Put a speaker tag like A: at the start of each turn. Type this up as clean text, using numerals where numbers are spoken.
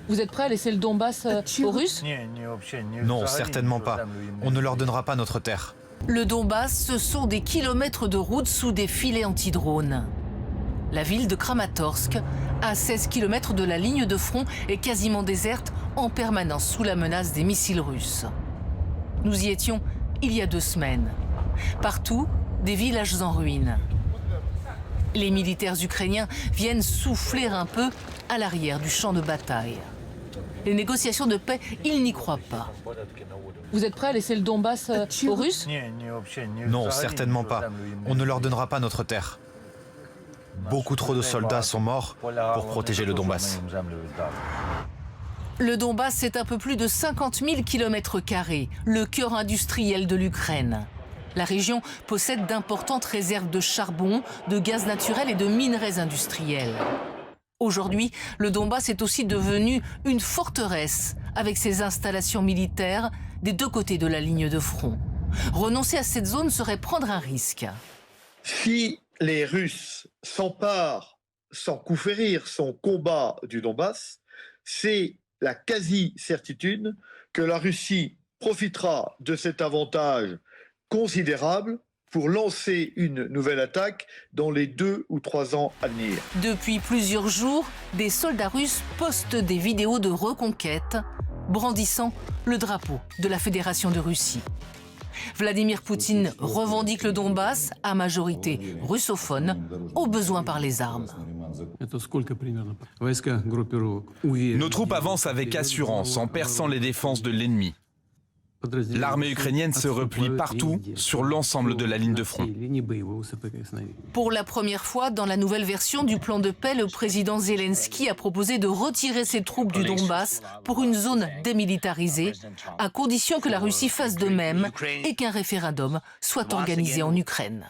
A: Vous êtes prêt à laisser le Donbass aux Russes?
B: Non, certainement pas. On ne leur donnera pas notre terre.
C: Le Donbass, ce sont des kilomètres de route sous des filets anti-drones. La ville de Kramatorsk, à 16 km de la ligne de front, est quasiment déserte, en permanence sous la menace des missiles russes. Nous y étions il y a 2 semaines. Partout, des villages en ruine. Les militaires ukrainiens viennent souffler un peu à l'arrière du champ de bataille. Les négociations de paix, ils n'y croient pas.
A: Vous êtes prêt à laisser le Donbass aux Russes?
B: Non, certainement pas. On ne leur donnera pas notre terre. Beaucoup trop de soldats sont morts pour protéger le Donbass.
C: Le Donbass, c'est un peu plus de 50 000 km², le cœur industriel de l'Ukraine. La région possède d'importantes réserves de charbon, de gaz naturel et de minerais industriels. Aujourd'hui, le Donbass est aussi devenu une forteresse avec ses installations militaires des 2 côtés de la ligne de front. Renoncer à cette zone serait prendre un risque.
D: Si les Russes s'emparent sans coup férir son combat du Donbass, c'est la quasi-certitude que la Russie profitera de cet avantage considérable pour lancer une nouvelle attaque dans les 2 ou 3 ans à venir.
C: Depuis plusieurs jours, des soldats russes postent des vidéos de reconquête brandissant le drapeau de la Fédération de Russie. Vladimir Poutine revendique le Donbass, à majorité russophone, au besoin par les armes.
E: Nos troupes avancent avec assurance en perçant les défenses de l'ennemi. L'armée ukrainienne se replie partout sur l'ensemble de la ligne de front.
C: Pour la première fois, dans la nouvelle version du plan de paix, le président Zelensky a proposé de retirer ses troupes du Donbass pour une zone démilitarisée, à condition que la Russie fasse de même et qu'un référendum soit organisé en Ukraine.